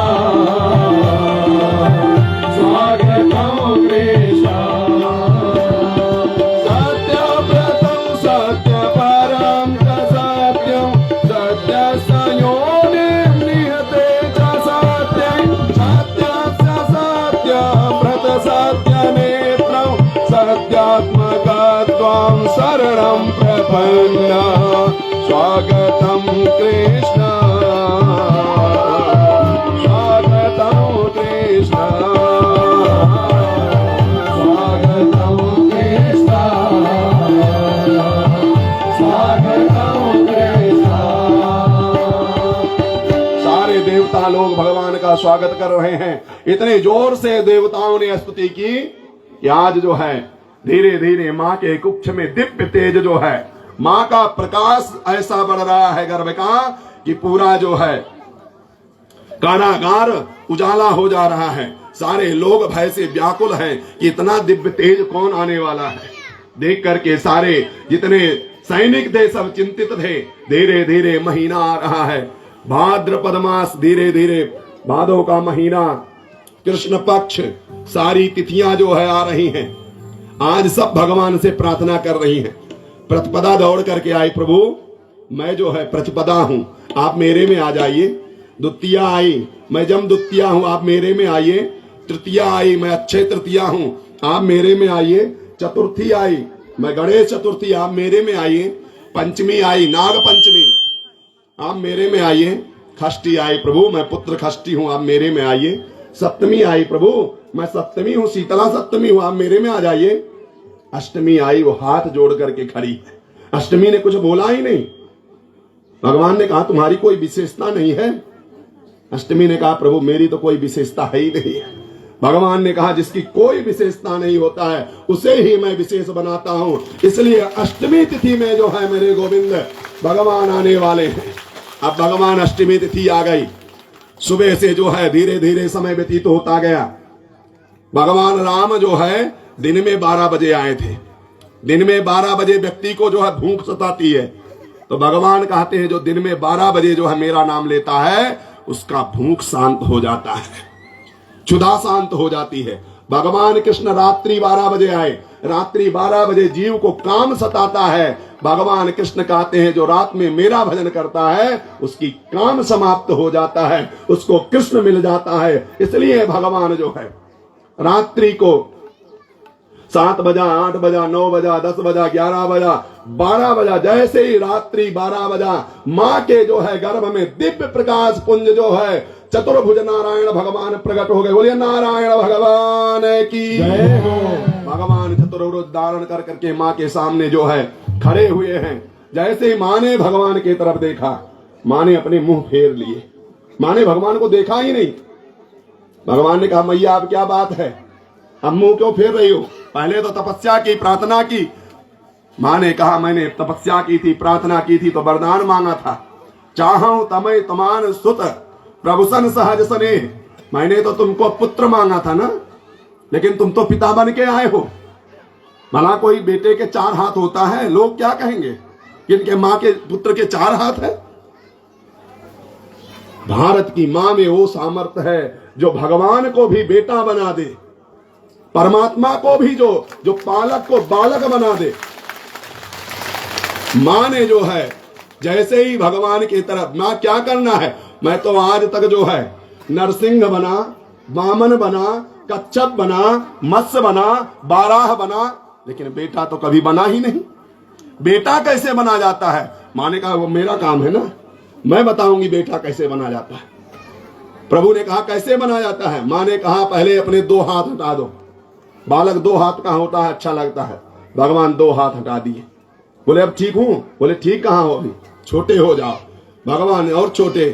स्वागतं कृष्ण सत्यव्रतं सत्यपरं च सत्यं सत्यसंयोनिं निहते च सत्यं सत्यस्य सत्यव्रत सत्यनेत्रं सत्यात्मकत्वं शरणं प्रपन्न स्वागतं कृष्ण स्वागतं कृष्ण स्वागतं कृष्ण स्वागतं कृष्ण। सारे देवता लोग भगवान का स्वागत कर रहे हैं। इतने जोर से देवताओं ने स्तुति की कि आज जो है धीरे धीरे माँ के कुक्ष में दिव्य तेज जो है, माँ का प्रकाश ऐसा बढ़ रहा है गर्भ का कि पूरा जो है कारागार उजाला हो जा रहा है। सारे लोग भय से व्याकुल हैं कि इतना दिव्य तेज कौन आने वाला है। देख करके सारे जितने सैनिक थे सब चिंतित थे। धीरे धीरे महीना आ रहा है, भाद्रपद मास, धीरे धीरे भादों का महीना, कृष्ण पक्ष, सारी तिथियां जो है आ रही हैं। आज सब भगवान से प्रार्थना कर रही हैं। प्रतिपदा दौड़ करके आई, प्रभु मैं जो है प्रतिपदा हूं, आप मेरे में आ जाइए। द्वितीया आई, मैं जम द्वितीया हूं, आप मेरे में आइए। तृतीया आई, मैं अक्षय तृतीया हूं, आप मेरे में आइए। चतुर्थी आई, मैं गणेश चतुर्थी, आप मेरे में आइए। पंचमी आई, नाग पंचमी, आप मेरे में आइए। षष्ठी आई, प्रभु मैं पुत्र षष्ठी हूं, आप मेरे में आइए। सप्तमी आई, प्रभु मैं सप्तमी हूं, शीतला सप्तमी हूं, आप मेरे में आ जाइए। अष्टमी आई, वो हाथ जोड़ करके खड़ी है। अष्टमी ने कुछ बोला ही नहीं। भगवान ने कहा तुम्हारी कोई विशेषता नहीं है। अष्टमी ने कहा प्रभु मेरी तो कोई विशेषता है ही नहीं है। भगवान ने कहा जिसकी कोई विशेषता नहीं होता है उसे ही मैं विशेष बनाता हूं। इसलिए अष्टमी तिथि में जो है मेरे गोविंद भगवान आने वाले हैं। अब भगवान अष्टमी तिथि आ गई। सुबह से जो है धीरे धीरे समय व्यतीत होता गया। भगवान राम जो है दिन में 12 बजे आए थे। दिन में 12 बजे व्यक्ति को जो है भूख सताती है, तो भगवान कहते हैं जो दिन में 12 बजे जो है मेरा नाम लेता है उसका भूख शांत हो जाता है, क्षुधा शांत हो जाती है। भगवान कृष्ण रात्रि 12 बजे आए। रात्रि 12 बजे जीव को काम सताता है। भगवान कृष्ण कहते हैं जो रात में मेरा भजन करता है उसकी काम समाप्त हो जाता है, उसको कृष्ण मिल जाता है। इसलिए भगवान जो है रात्रि को 7 बजा, 8 बजा, 9 बजा, 10 बजा, 11 बजा, 12 बजा, जैसे ही रात्रि 12 बजा माँ के जो है गर्भ में दिव्य प्रकाश पुंज जो है चतुर्भुज नारायण भगवान प्रकट हो गए। बोलिए नारायण भगवान की जय हो। भगवान चतुर्भुज धारण कर करके माँ के सामने जो है खड़े हुए हैं। जैसे ही माँ ने भगवान की तरफ देखा, माँ ने अपने मुंह फेर लिए। माँ ने भगवान को देखा ही नहीं। भगवान ने कहा मैया अब क्या बात है, अब मुंह क्यों फेर रही हो? पहले तो तपस्या की, प्रार्थना की। माँ ने कहा मैंने तपस्या की थी, प्रार्थना की थी, तो वरदान मांगा था। चाहूं तमय तमान सुत प्रभुसन सहज सने। मैंने तो तुमको पुत्र मांगा था ना, लेकिन तुम तो पिता बन के आए हो। भला कोई बेटे के 4 हाथ होता है? लोग क्या कहेंगे कि इनके माँ के पुत्र के 4 हाथ है। भारत की माँ में वो सामर्थ्य है जो भगवान को भी बेटा बना दे, परमात्मा को भी जो पालक को बालक बना दे। माँ ने जो है जैसे ही भगवान की तरफ, माँ क्या करना है, मैं तो आज तक जो है नरसिंह बना, वामन बना, कच्छप बना, मत्स्य बना, बाराह बना, लेकिन बेटा तो कभी बना ही नहीं। बेटा कैसे बना जाता है? माँ ने कहा वो मेरा काम है ना, मैं बताऊंगी बेटा कैसे बना जाता है। प्रभु ने कहा कैसे बना जाता है? माँ ने कहा पहले अपने 2 हाथ हटा दो। बालक 2 हाथ का होता है, अच्छा लगता है। भगवान 2 हाथ हटा दिए। बोले अब ठीक हूं? बोले ठीक कहां हो, अभी छोटे हो जाओ। भगवान और छोटे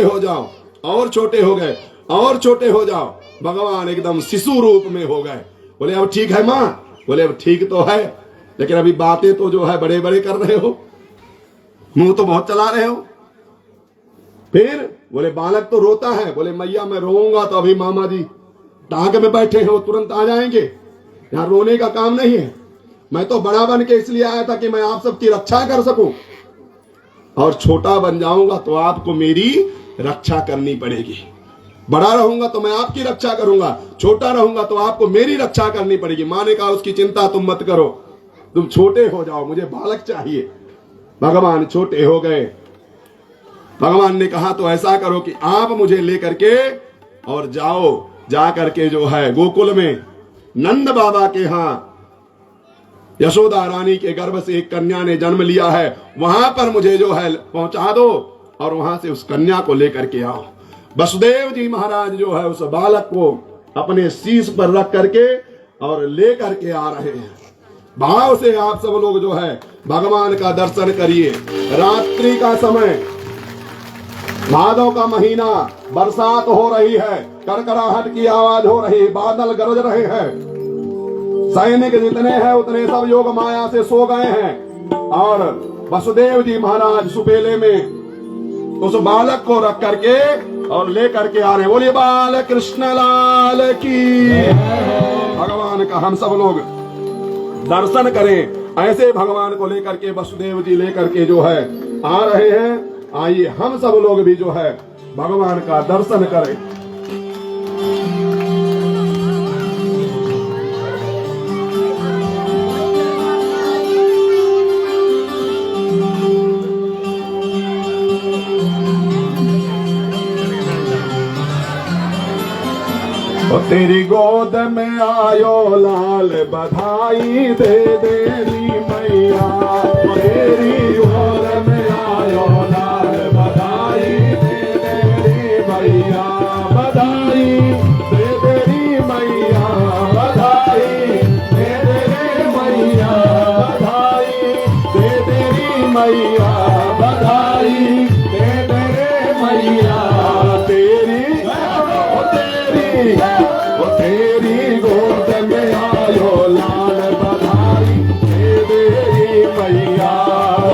हो जाओ, और छोटे हो गए, और छोटे हो जाओ। भगवान एकदम शिशु रूप में हो गए। बोले अब ठीक है माँ? बोले अब ठीक तो है, लेकिन अभी बातें तो जो है बड़े बड़े कर रहे हो, मुंह तो बहुत चला रहे हो। फिर बोले बालक तो रोता है। बोले मैया मैं रोऊंगा तो अभी मामा जी टांग में बैठे हैं, वो तुरंत आ जाएंगे, यहाँ रोने का काम नहीं है। मैं तो बड़ा बन के इसलिए आया था कि मैं आप सबकी रक्षा कर सकूं, और छोटा बन जाऊंगा तो आपको मेरी रक्षा करनी पड़ेगी। बड़ा रहूंगा तो मैं आपकी रक्षा करूंगा, छोटा रहूंगा तो आपको मेरी रक्षा करनी पड़ेगी। माँ ने कहा उसकी चिंता तुम मत करो, तुम छोटे हो जाओ, मुझे बालक चाहिए। भगवान छोटे हो गए। भगवान ने कहा तो ऐसा करो कि आप मुझे लेकर के और जाओ, जा करके जो है गोकुल में नंद बाबा के यहाँ यशोदा रानी के गर्भ से एक कन्या ने जन्म लिया है, वहां पर मुझे जो है पहुंचा दो और वहां से उस कन्या को लेकर के आओ। वसुदेव जी महाराज जो है उस बालक को अपने शीश पर रख करके और लेकर के आ रहे हैं। भाव से आप सब लोग जो है भगवान का दर्शन करिए। रात्रि का समय, भादव का महीना, बरसात हो रही है, कड़कड़ाहट की आवाज हो रही, बादल गरज रहे हैं, सैनिक जितने हैं उतने सब योग माया से सो गए हैं, और वसुदेव जी महाराज सुपेले में उस बालक को रख करके और ले करके आ रहे। बोलिए बाल कृष्ण लाल की। भगवान का हम सब लोग दर्शन करें। ऐसे भगवान को लेकर के वसुदेव जी लेकर के जो है आ रहे हैं। आइए हम सब लोग भी जो है भगवान का दर्शन करें। तेरी गोद में आयो लाल, बधाई दे देरी मैया। तेरी गोद में आयो लाल, बधाई दे देरी मैया। बधाई दे देरी मैया, बधाई दे देरी मैया। बधाई दे देरी मैया, बधाई दे देरी मैया। तेरी गोद में आयो लाल, बधाई दे देरी मैया।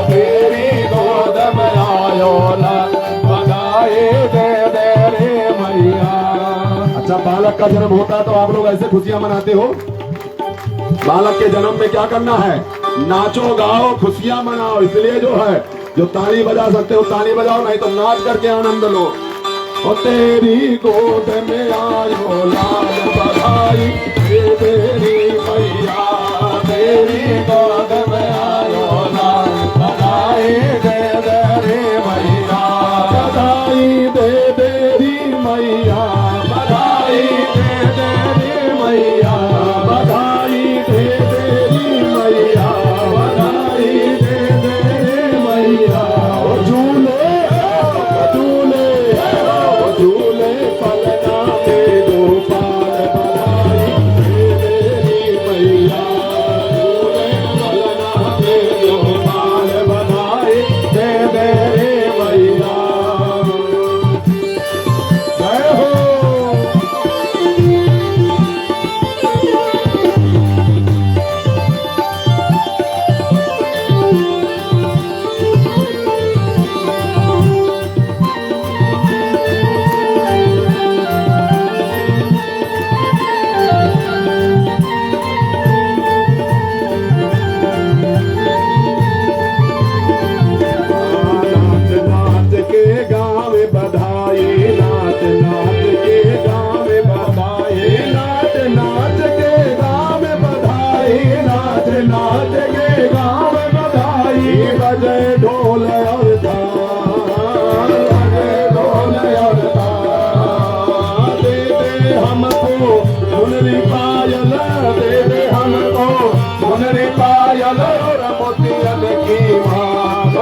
तेरी गोद में आयो लाल, बधाई दे देरी मैया। अच्छा, बालक का जन्म होता है तो आप लोग ऐसे खुशियां मनाते हो। बालक के जन्म में क्या करना है? नाचो गाओ खुशियां मनाओ। इसलिए जो है जो ताली बजा सकते हो ताली बजाओ, नहीं तो नाच करके आनंद लो। और तेरी गोद में आयो लाल, बधाई दे देरी मैया। तेरी गोद में आयो लाल, बधाई दे देरी मैया। बधाई दे देरी मैया, बधाई दे देरी मैया। बधाई दे देरी मैया, बधाई दे देरी मैया। झूले झूले झूले पलना में गोपाल, बधाई दे देरी मैया। झूले पलना में गोपाल, बधाई दे देरी मैया। जय हो। नाच नाच के गावे बधाई, नाच नाच के गावे बधाई। नाच नाच के गावे बधाई, नाच नाच के गावे बधाई। बजे ढोल और ताल, बजे ढोल और ताल। दे दे हमको सुनरी पायल, दे दे हमको सुनरी पायल और मोतियन की माँ। ओ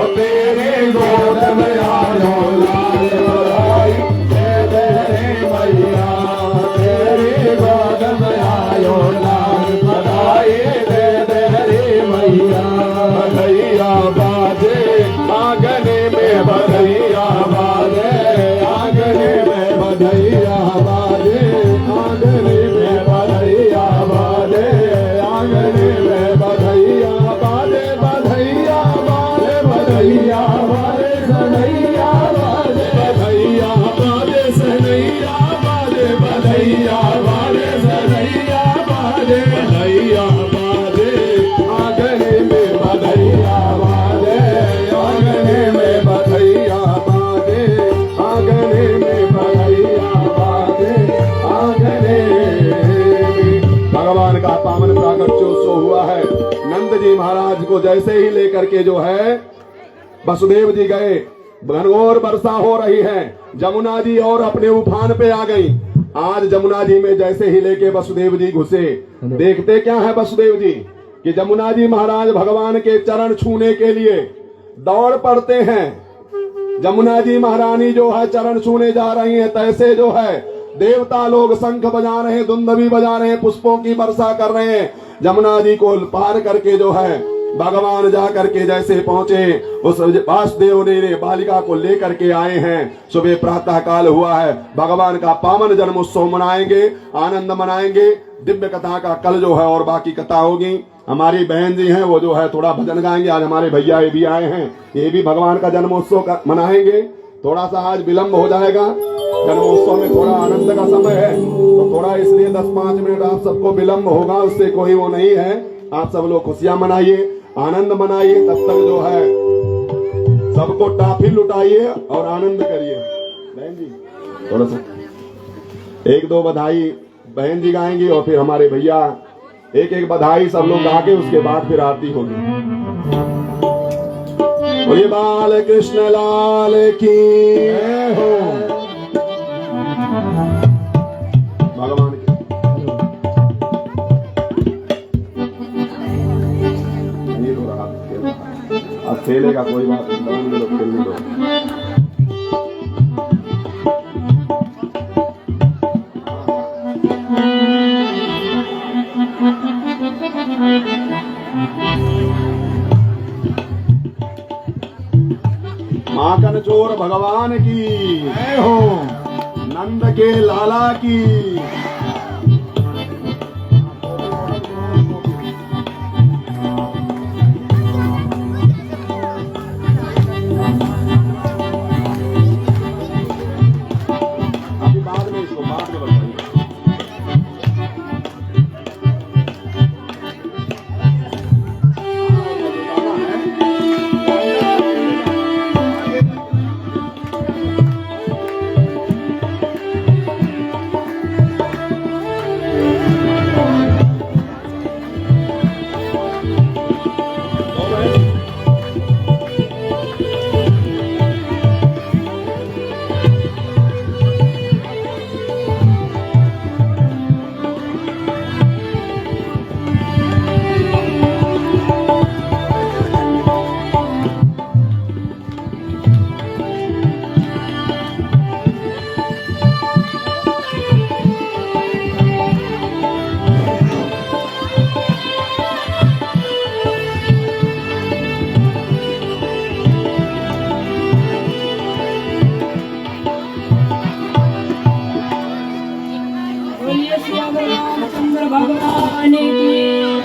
तेरी गोद में आयो लाल, बधाई दे देरी मैया। तेरी गोद में आयो लाल, बधाई दे देरी मैया। बधैया बाजे आंगने में, बधैया बाजे आंगने को जैसे ही लेकर के जो है वसुदेव जी गए, घनघोर वर्षा हो रही है, जमुना जी और अपने उफान पे आ गई। आज जमुना जी में जैसे ही लेके वसुदेव जी घुसे, देखते क्या है वसुदेव जी कि जमुना जी महाराज भगवान के चरण छूने के लिए दौड़ पड़ते हैं। जमुना जी महारानी जो है चरण छूने जा रही है, तैसे जो है देवता लोग शंख बजा रहे हैं, दुंदुभी बजा रहे हैं, पुष्पों की वर्षा कर रहे हैं। जमुना जी को पार करके जो है भगवान जा करके जैसे पहुंचे, उस वासुदेव ने बालिका को लेकर के आए हैं। सुबह प्रातः काल हुआ है, भगवान का पावन जन्मोत्सव मनाएंगे, आनंद मनाएंगे। दिव्य कथा का कल जो है और बाकी कथा होगी। हमारी बहन जी हैं वो जो है थोड़ा भजन गाएंगे। आज हमारे भैया ये भी आए हैं, ये भी भगवान का जन्मोत्सव मनाएंगे। थोड़ा सा आज विलम्ब हो जाएगा, जन्मोत्सव में थोड़ा आनंद का समय है, तो थोड़ा इसलिए 10-5 मिनट आप सबको विलम्ब होगा, उससे कोई वो नहीं है। आप सब लोग खुशियां मनाइए, आनंद मनाइए। तब तक जो है सबको टाफी लुटाइए और आनंद करिए। बहन जी थोड़ा सा 1-2 बधाई बहन जी गाएंगी और फिर हमारे भैया एक बधाई सब लोग गा के उसके बाद फिर आरती होगी। बोलिए बाल कृष्ण लाल की जय हो। भगवान की नहीं हो रहा, अब खेलेगा कोई बात नहीं, खेलने दो। माखन चोर भगवान की जय हो, नंद के लाला की। अभी बाद में इसको बाद में बताइए। भगवान की,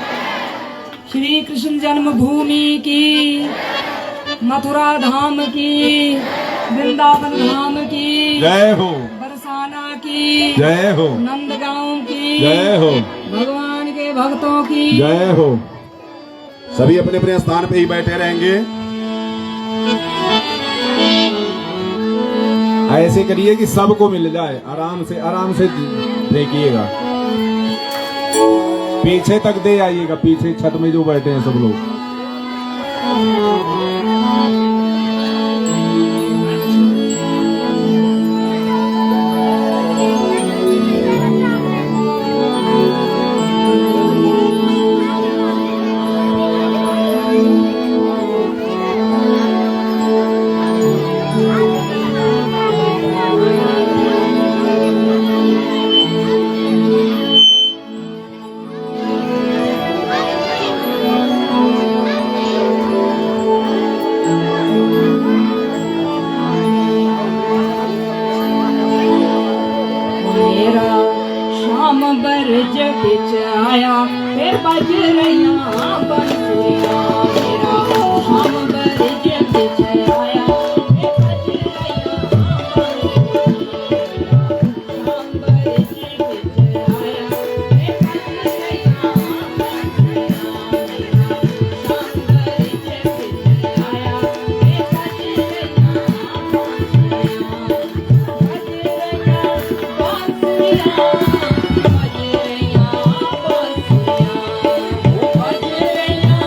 श्री कृष्ण जन्मभूमि की, मथुरा धाम की, वृंदावन धाम की जय हो, बरसाना की जय हो, नंदगांव की जय हो, भगवान के भक्तों की जय हो। सभी अपने अपने स्थान पे ही बैठे रहेंगे। ऐसे करिए कि सबको मिल जाए, आराम से देखिएगा। पीछे तक दे आइएगा, पीछे छत में जो बैठे हैं सब लोग। बरज बिच आया फिर बज रहा बंसुरिया मेरा, शाम बरज बिच आया फिर बज रहा बंसुरिया, शाम बरज बिच आया फिर बज रहा बंसुरिया मेरा, शाम बरज बिच आया फिर बज रहा बंसुरिया। बज रहा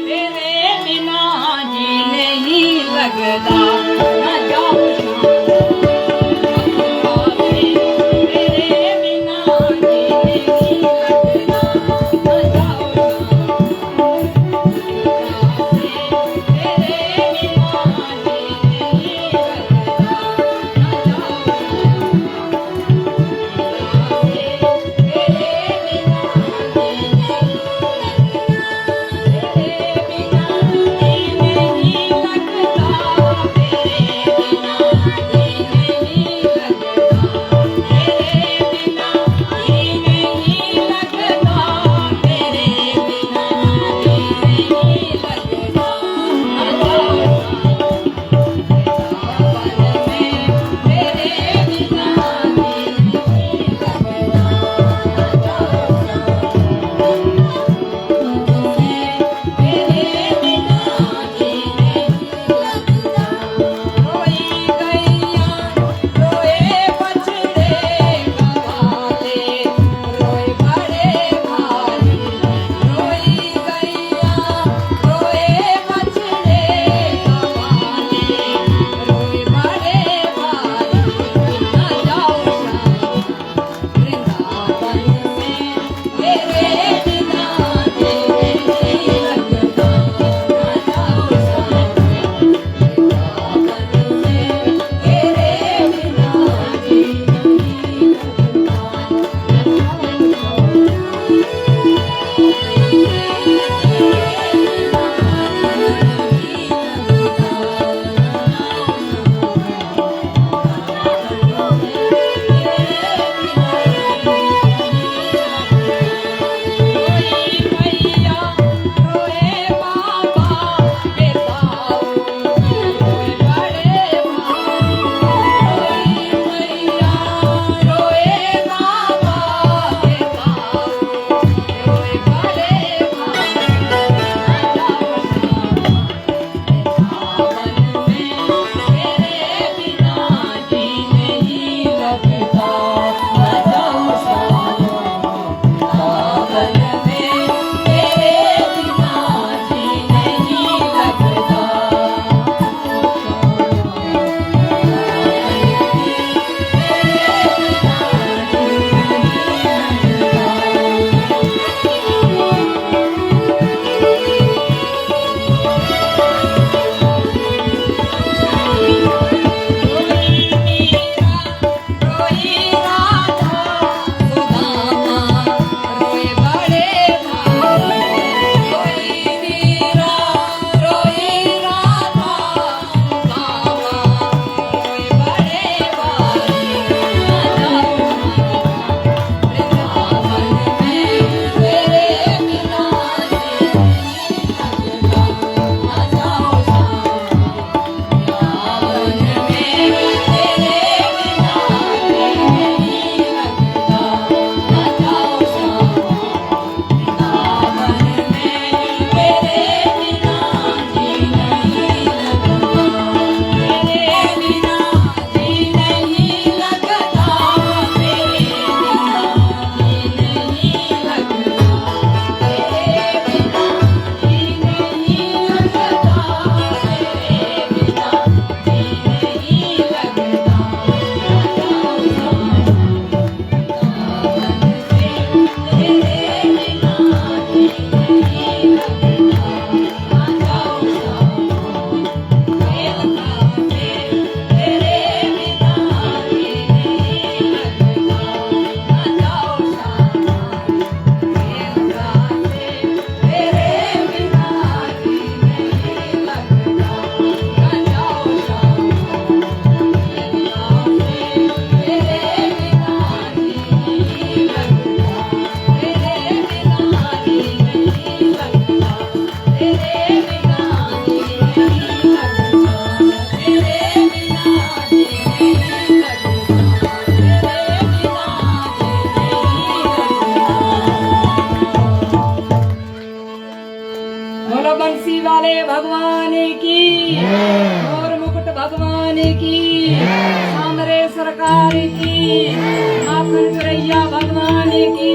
तेरे बिना जी नहीं लगता ना जाओ तेरे बिना जी नहीं वाले भगवान की, और मुकुट भगवान की, सामरे सरकार की, माखन चुरैया भगवान की।